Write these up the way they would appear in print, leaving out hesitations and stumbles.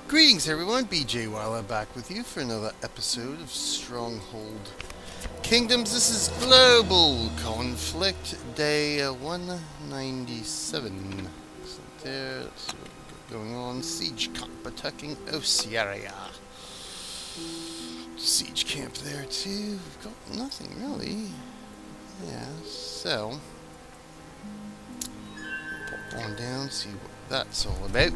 Greetings everyone, BJ Wyler back with you for another episode of Stronghold Kingdoms. This is Global Conflict Day 197. Excellent there, that's what we've got going on. Siege camp attacking Osiaria. Siege camp there too. We've got nothing really. Yeah, so pop on down, see what that's all about.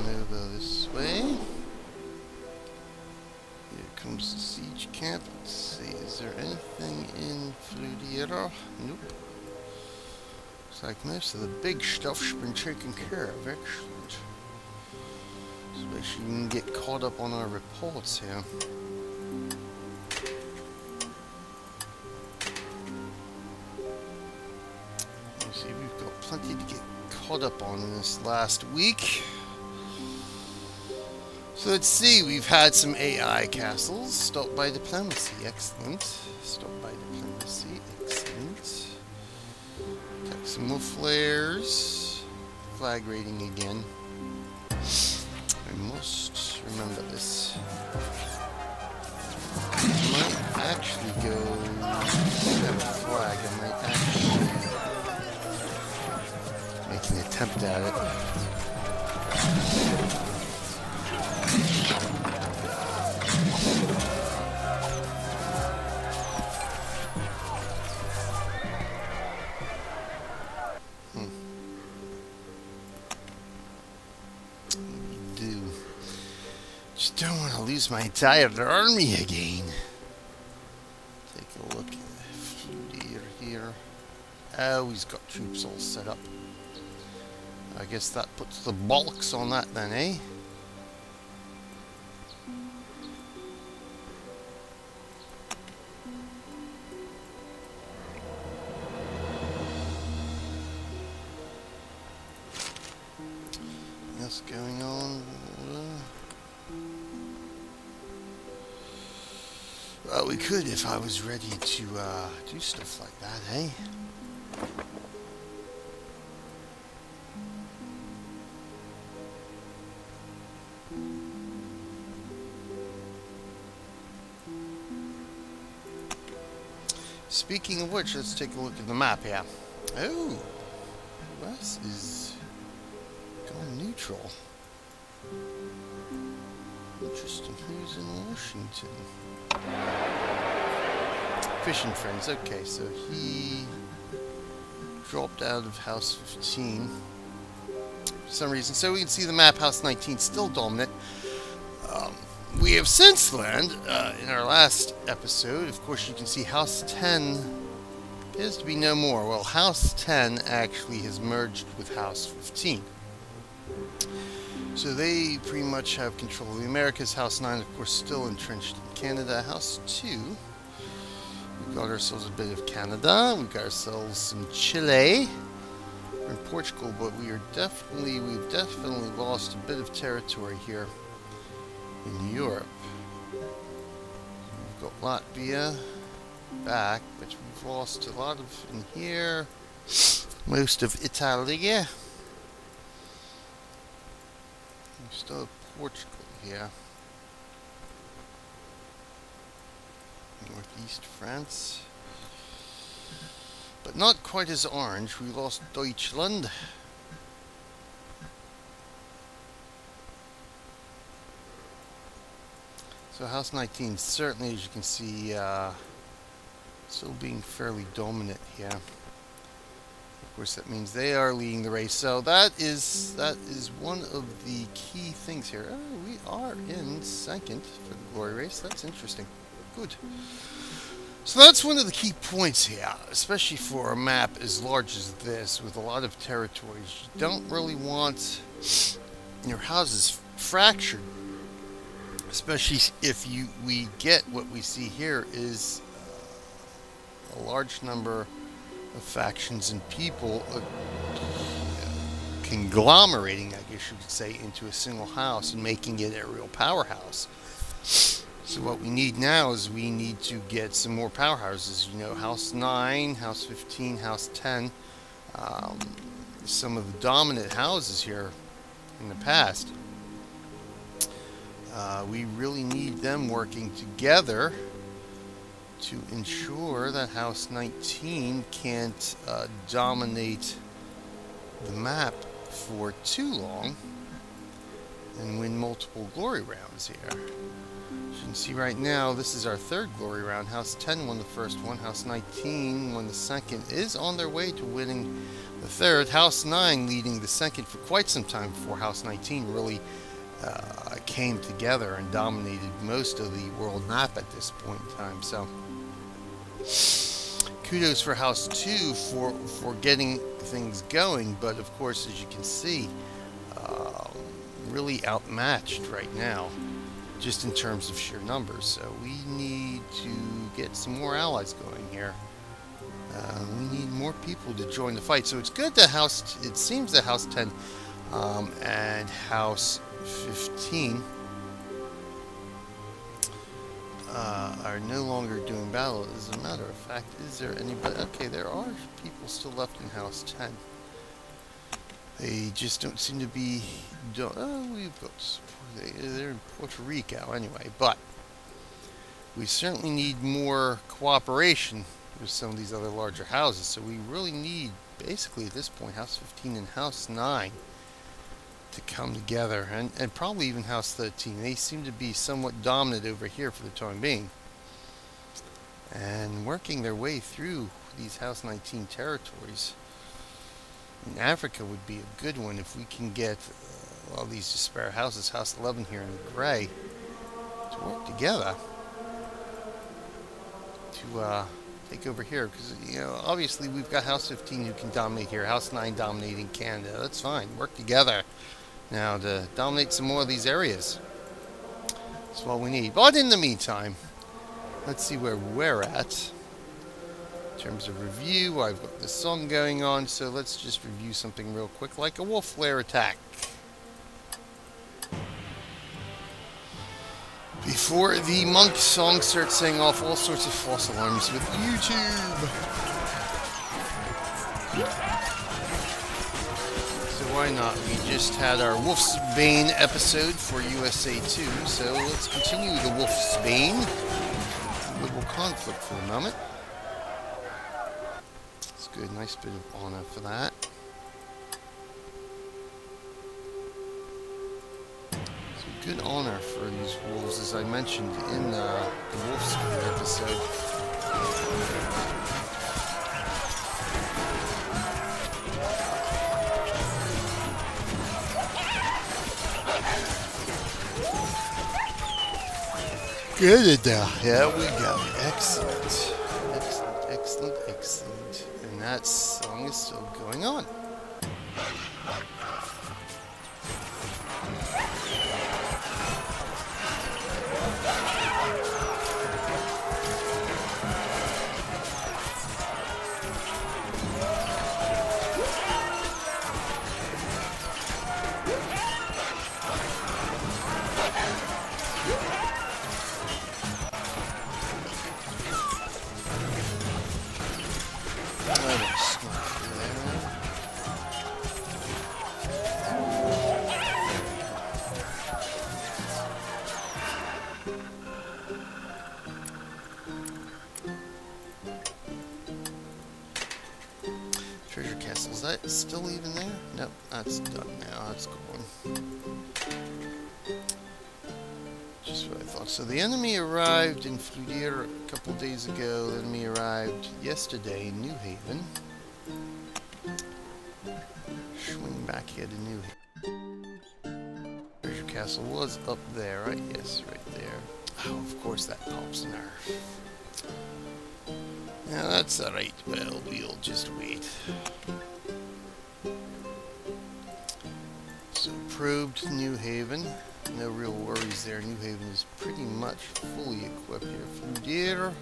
Over this way. Here comes the siege camp. Let's see, is there anything in Fludiera? Nope. Looks like most of the big stuff's been taken care of. Excellent. Especially when we get caught up on our reports here. You see, we've got plenty to get caught up on in this last week. So let's see, we've had some AI castles. Stopped by diplomacy, excellent. Stopped by diplomacy, excellent. Got some more flares. Flag rating again. I must remember this. I might actually go that flag. I might actually make an attempt at it. Just don't want to lose my entire army again. Take a look at Fludier here. Oh, he's got troops all set up. I guess that puts the bollocks on that then, eh? What's going on? Well, we could if I was ready to do stuff like that, eh? Speaking of which, let's take a look at the map here. Oh, West is gone neutral. Interesting. Who's in Washington? Fishing friends. Okay, so he dropped out of House 15 for some reason. So we can see the map. House 19 still dominant. We have since learned in our last episode, of course, you can see House 10 appears to be no more. Well, House 10 actually has merged with House 15. So they pretty much have control of the Americas. House 9, of course, still entrenched in Canada. House 2, we've got ourselves a bit of Canada. We've got ourselves some Chile. We're in Portugal, but we've definitely lost a bit of territory here in Europe. We've got Latvia back, but we've lost a lot of in here. Most of Italy. We still have Portugal here. Northeast France. But not quite as orange. We lost Deutschland. So House 19 certainly, as you can see, still being fairly dominant here. Of course, that means they are leading the race. So that is one of the key things here. Oh, we are in second for the glory race. That's interesting. Good. So that's one of the key points here, especially for a map as large as this with a lot of territories. You don't really want your houses fractured. Especially if we get what we see here is a large number of factions and people conglomerating, I guess you could say, into a single house and making it a real powerhouse. So what we need now is we need to get some more powerhouses. You know, House 9, House 15, House 10. Some of the dominant houses here in the past. We really need them working together to ensure that House 19 can't dominate the map for too long and win multiple glory rounds here. As you can see right now, this is our third glory round. House 10 won the first one. House 19 won the second. Is on their way to winning the third. House 9 leading the second for quite some time before House 19 really came together and dominated most of the world map at this point in time. So kudos for House 2 for getting things going, but of course, as you can see, really outmatched right now, just in terms of sheer numbers. So we need to get some more allies going here. We need more people to join the fight. So it's good that it seems that House 10 and House 15 are no longer doing battle. As a matter of fact, is there anybody? Okay, there are people still left in House 10. They just don't seem to be. We've got. They're in Puerto Rico anyway, but we certainly need more cooperation with some of these other larger houses. So we really need, basically at this point, House 15 and House 9 to come together, and probably even House 13. They seem to be somewhat dominant over here for the time being, and working their way through these House 19 territories. In Africa would be a good one if we can get all these disparate houses, House 11 here in gray, to work together to take over here, because obviously we've got House 15 who can dominate here, House 9 dominating Canada. That's fine. Work together now to dominate some more of these areas. That's what we need. But in the meantime, let's see where we're at in terms of review. I've got this song going on, so let's just review something real quick, like a wolf lair attack. Before the monk song starts saying off all sorts of false alarms with YouTube. So why not? We just had our Wolf's Bane episode for USA 2, so let's continue the Wolf's Bane. Global conflict for a moment. It's good, nice bit of honor for that. Good honor for these wolves, as I mentioned in the Wolf's Bane episode. Good. There we go. Excellent. Excellent, excellent, excellent. And that song is still going on. Treasure castle, is that still even there? Nope, that's done now, that's gone. Just what I thought. So the enemy arrived in Fludier a couple days ago. The enemy arrived yesterday in New Haven. Swing back here to New Haven. Treasure castle was up there, right? Yes, right there. Oh, of course that pops nerve. Yeah, that's alright. Well, we'll just wait. So, probed New Haven. No real worries there. New Haven is pretty much fully equipped here. Fludier.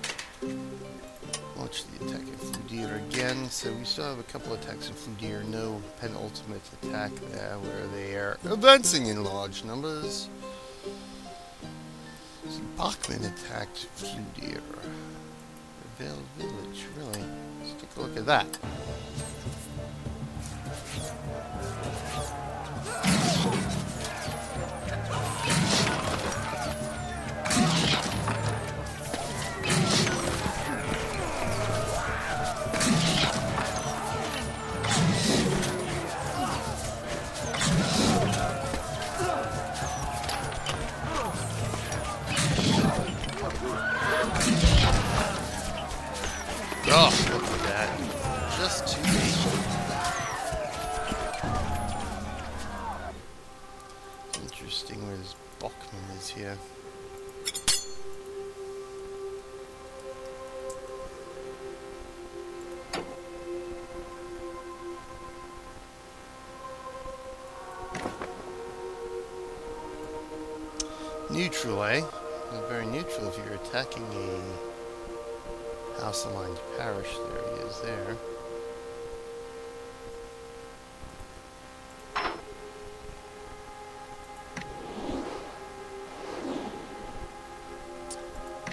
Launch the attack at Fludier again. So, we still have a couple attacks at Fludier. No penultimate attack there where they are advancing in large numbers. So, Bachman attacked Fludier. Vale Village, really? Let's take a look at that. interesting where this Bachman is here. Neutral, eh? Not very neutral if you're attacking a house-aligned parish. There he is there.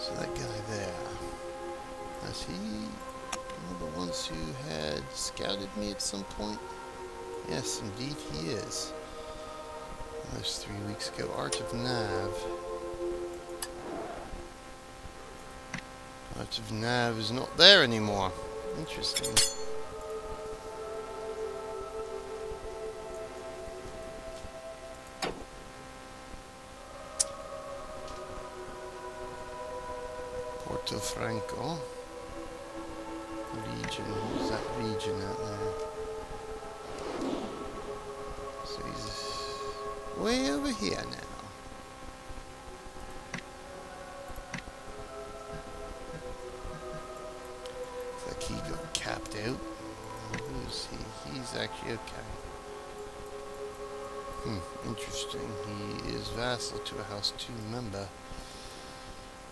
So that guy there, is he one of the ones who had scouted me at some point? Yes, indeed he is. That was 3 weeks ago. Art of Nav. Art of Nav is not there anymore. Interesting. Porto Franco. Region. Who's that region out there? So he's way over here now. Looks like he got capped out. Who's he? He's actually okay. Interesting. He is vassal to a House 2 member.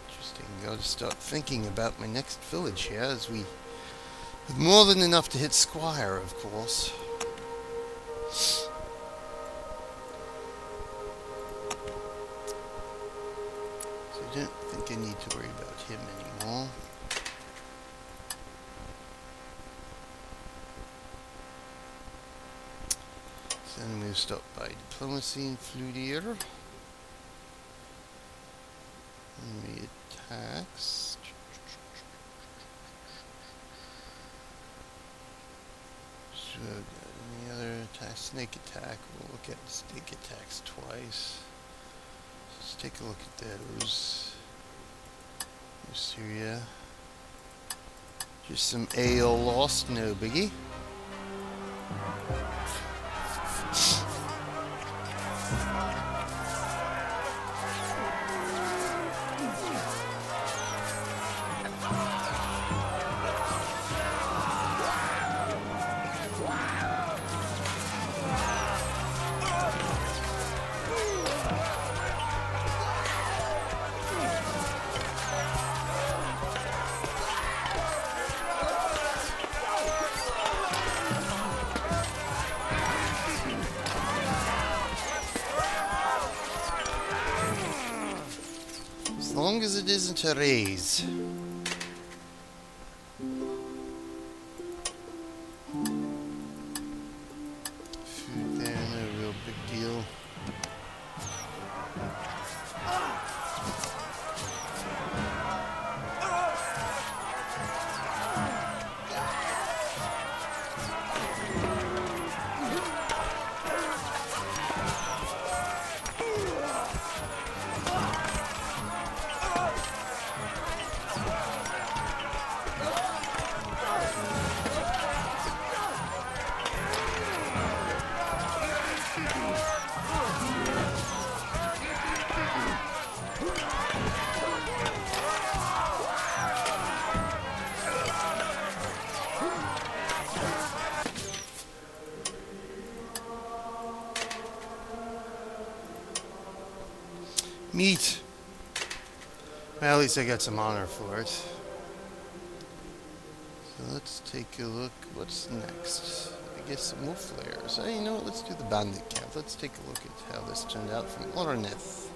Interesting. Gotta start thinking about my next village here, as we have more than enough to hit Squire, of course. So I don't think I need to worry about him anymore. So then we'll stop by diplomacy and Fludier. Enemy attacks. So, any other attacks? Snake attack. We'll look at snake attacks twice. Let's take a look at those. Syria. Just some ale lost, no biggie. As long as it isn't a raise. Food there, no real big deal. Meat. Well, at least I got some honor for it. So let's take a look. What's next? I guess some more flares. Hey, you know what? Let's do the bandit camp. Let's take a look at how this turned out from Oroneth.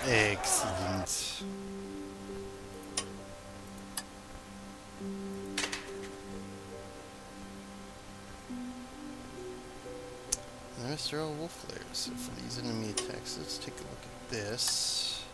Excellent. Notice they're all wolf layers. So for these enemy attacks, let's take a look at this.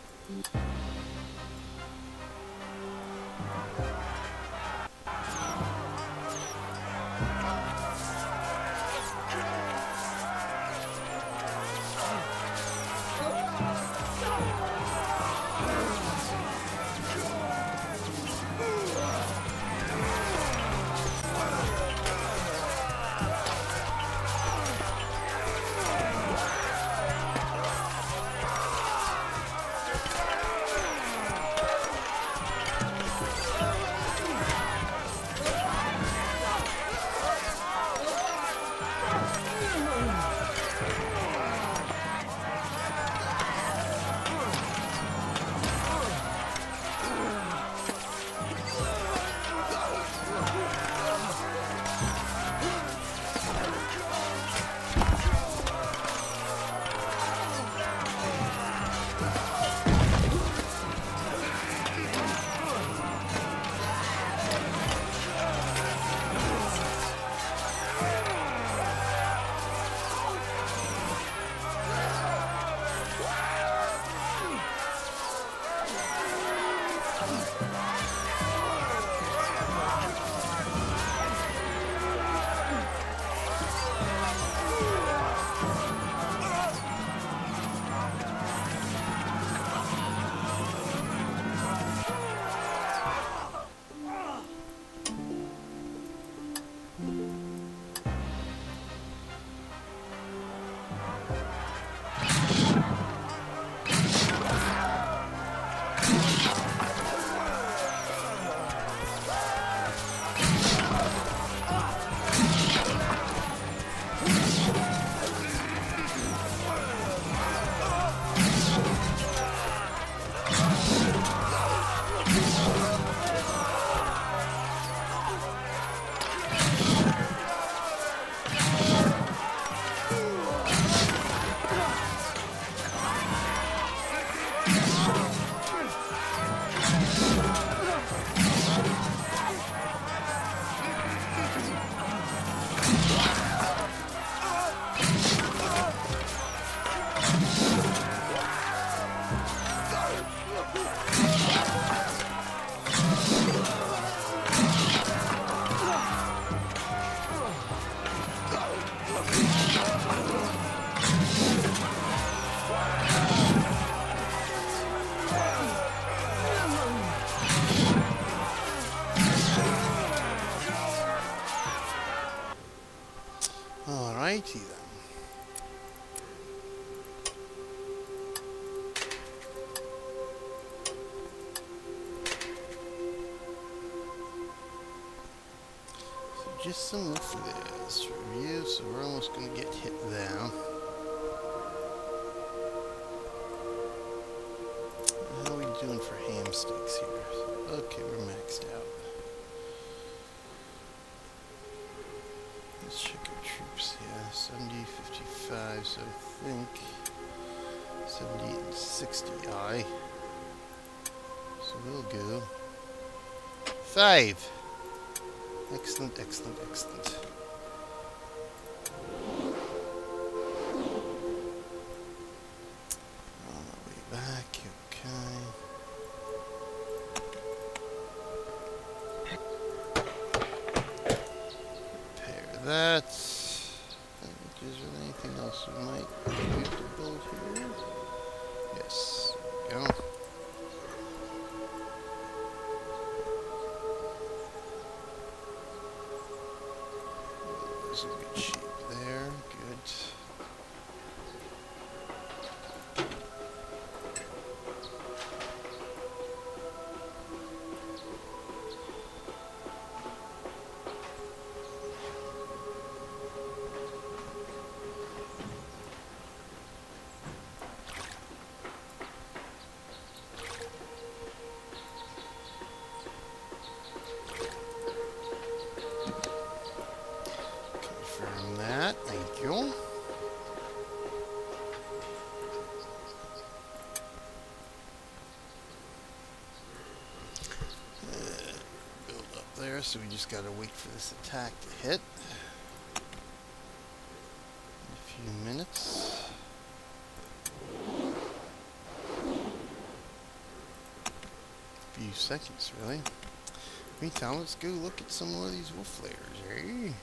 Alrighty then. So just some wolf layers to review, so we're almost going to get hit there. How are we doing for hamsticks here? Okay, we're maxed out. Let's check our troops here. 70, 55, so I think 70 and 60. Aye. So we'll go 5. Excellent, excellent, excellent. On our way back, okay. That. Is there anything else we might be able to build here? Yes. There we go. There's a good shape there. Good. Thank you. Build up there, so we just gotta wait for this attack to hit. In a few minutes. few seconds, really. Meantime, let's go look at some more of these wolf lairs, eh?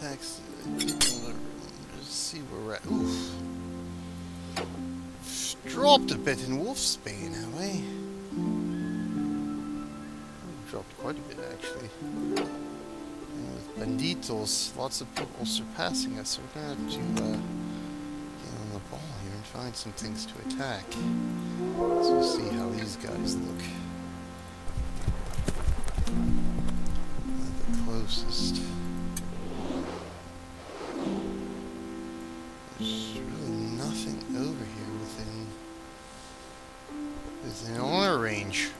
Attacks. Let's see where we're at. Oof. Dropped a bit in Wolfsbane, have we? Dropped quite a bit, actually. And with Banditos, lots of people surpassing us, so we're gonna have to get on the ball here and find some things to attack. So we'll see how these guys look. The closest. There's really nothing over here within our range.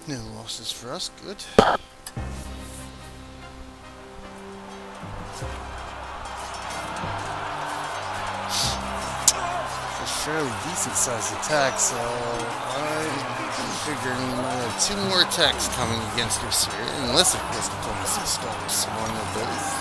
No losses for us, good. Fairly decent sized attack, so I'm figuring we have 2 more attacks coming against us here, unless of course diplomacy stops one or both.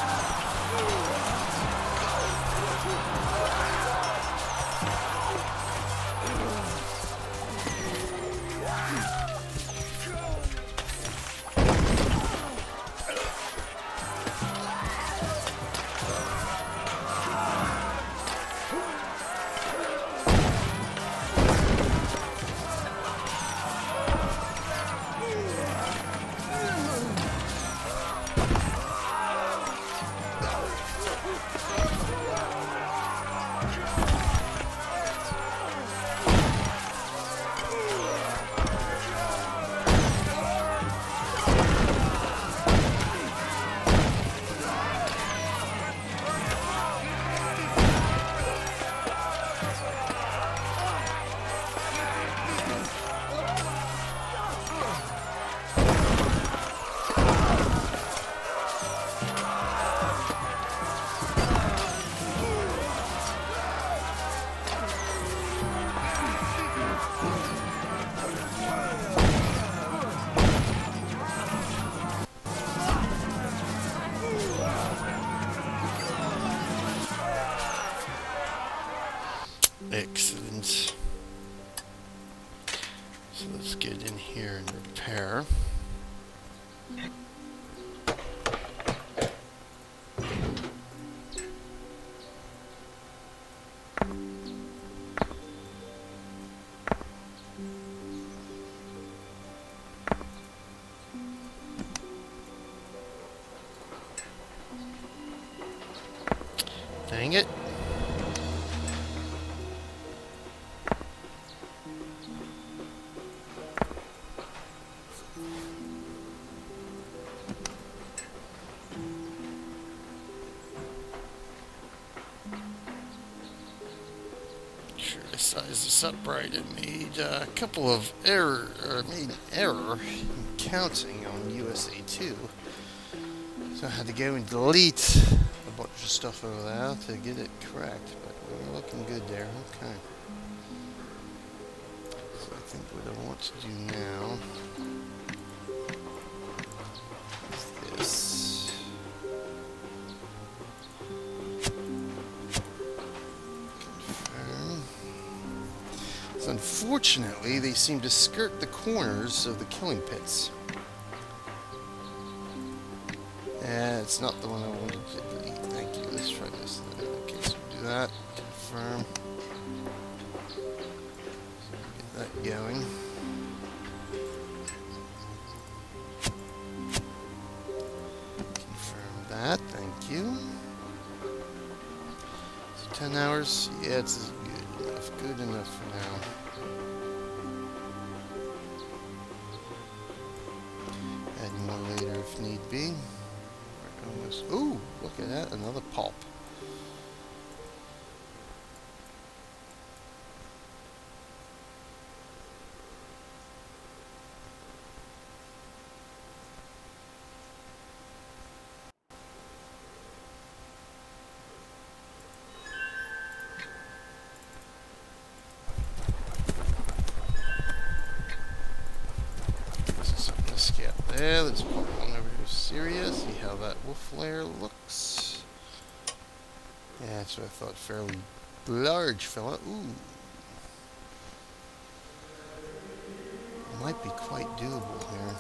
Dang it. Sure, I sized this up right. I made a couple of made an error in counting on USA 2. So I had to go and delete a bunch of stuff over there to get it correct, but we're looking good there. Okay. So I think what I want to do now is this. Confirm. So unfortunately, they seem to skirt the corners of the killing pits. It's not the one I wanted to delete. Thank you. Let's try this then. Okay, so do that. Confirm. Get that going. Confirm that. Thank you. So 10 hours. Yeah, it's good enough. Good enough for now. Add more later if need be. Ooh, look at that, another pulp. This is something to scale there. Let's put one over to Syria, see how that wolf lair looks. Yeah, that's what I thought. Fairly large fella. Ooh. Might be quite doable here.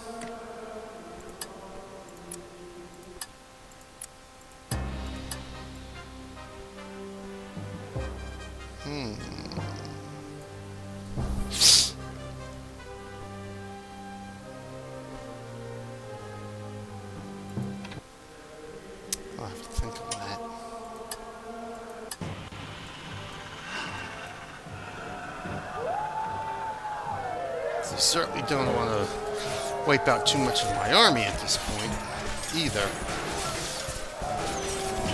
I'll have to think on that. So I certainly don't want to wipe out too much of my army at this point, either.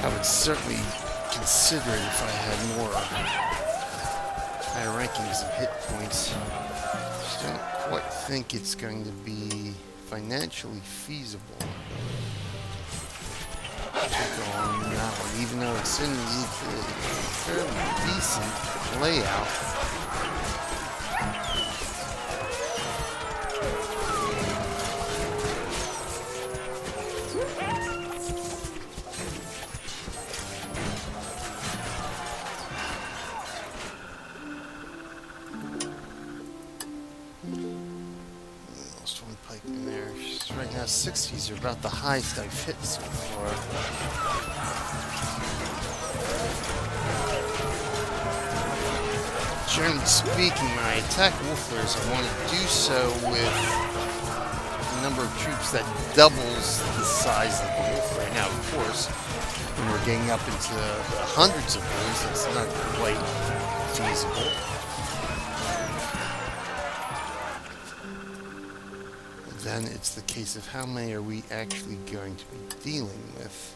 I would certainly consider it if I had more higher rankings and hit points. Just don't quite think it's going to be financially feasible to go on that one, even though it's in a fairly decent layout. Lost one pike in there. Right now, 60s are about the highest I've hit so far. Generally speaking, when I attack wolflers, I want to do so with a number of troops that doubles the size of the wolfler. Now, of course, when we're getting up into the hundreds of wolves, it's not quite feasible. Then it's the case of how many are we actually going to be dealing with.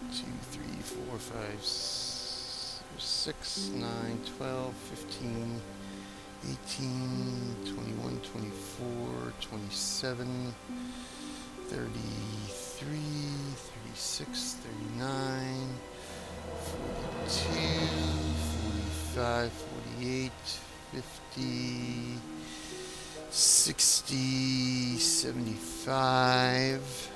2, 3, 4, 5, 6, 9, 12, 15, 18, 21, 24, 27, 33, 36, 39, 42, 45, 48, 50, 60, 75.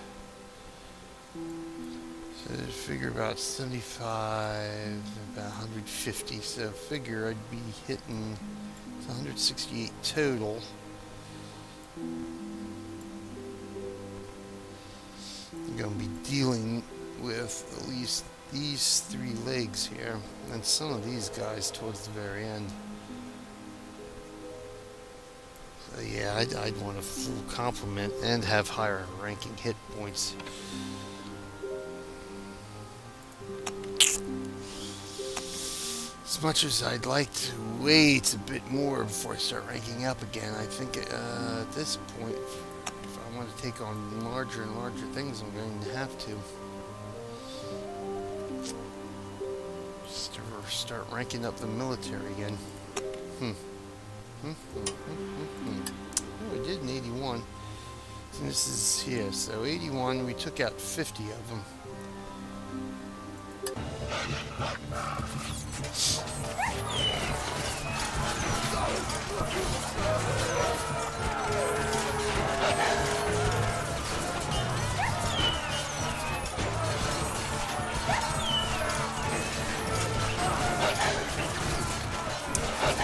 So figure about 75, about 150. So figure I'd be hitting 168 total. I'm going to be dealing with at least these 3 legs here, and some of these guys towards the very end. Yeah, I'd want a full complement and have higher ranking hit points. As much as I'd like to wait a bit more before I start ranking up again, I think at this point, if I want to take on larger and larger things, I'm going to have to. Start ranking up the military again. Oh, we did an 81. So this is here. So 81, we took out 50 of them.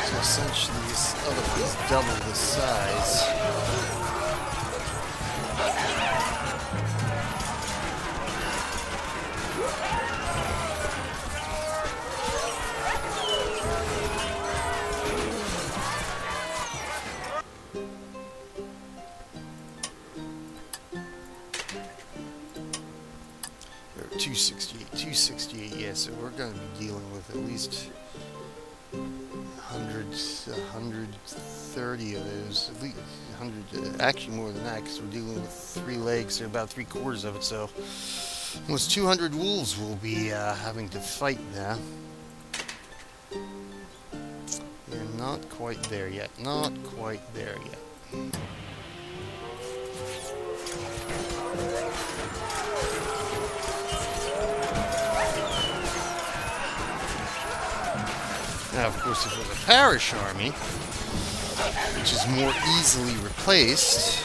So essentially this other one is double the size. Or 268, yeah, so we're going to be dealing with at least 130 of those, at least 100, actually more than that, because we're dealing with 3 legs, so about 3/4 of it, so almost 200 wolves we'll be having to fight now. Yeah, not quite there yet, not quite there yet. Now, of course, if it was a parish army, which is more easily replaced,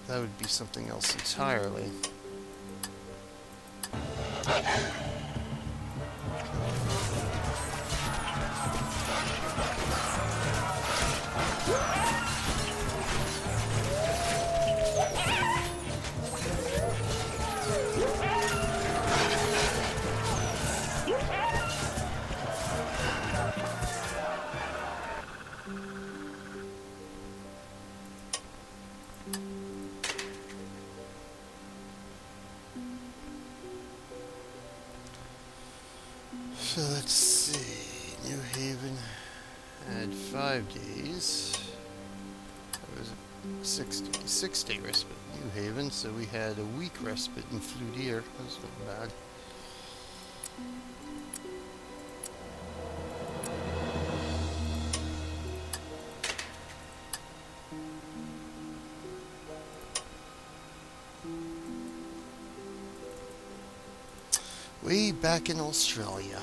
that would be something else entirely. So let's see, New Haven had 5 days. That was 6-day respite in New Haven, so we had a week respite in Fludier. That's not bad. Way back in Australia.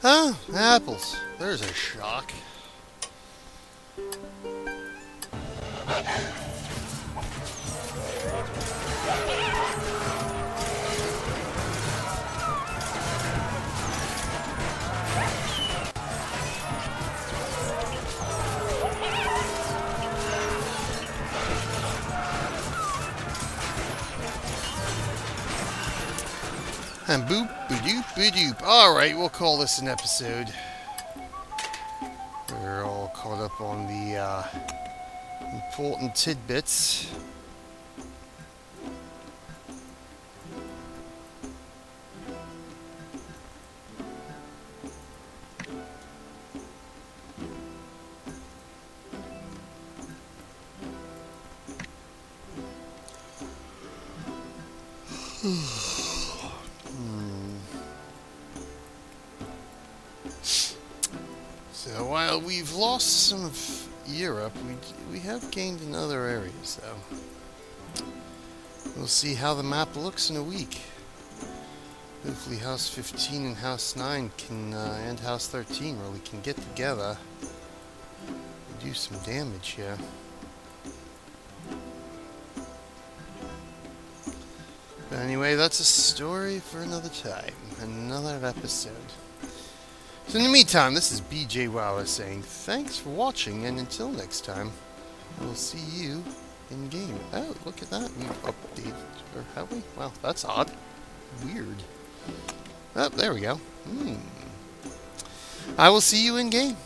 Huh? Apples. There's a shock. And boop, ba-doop, ba-doop. Alright, we'll call this an episode. We're all caught up on the important tidbits. So while we've lost some of Europe, we have gained in other areas, though. We'll see how the map looks in a week. Hopefully House 15 and House 9 can, and House 13 really can get together and do some damage here. But anyway, that's a story for another time, another episode. So in the meantime, this is BJ Waller saying thanks for watching, and until next time, I will see you in game. Oh, look at that. We've updated, or have we? Well, that's odd. Weird. Oh, there we go. I will see you in game.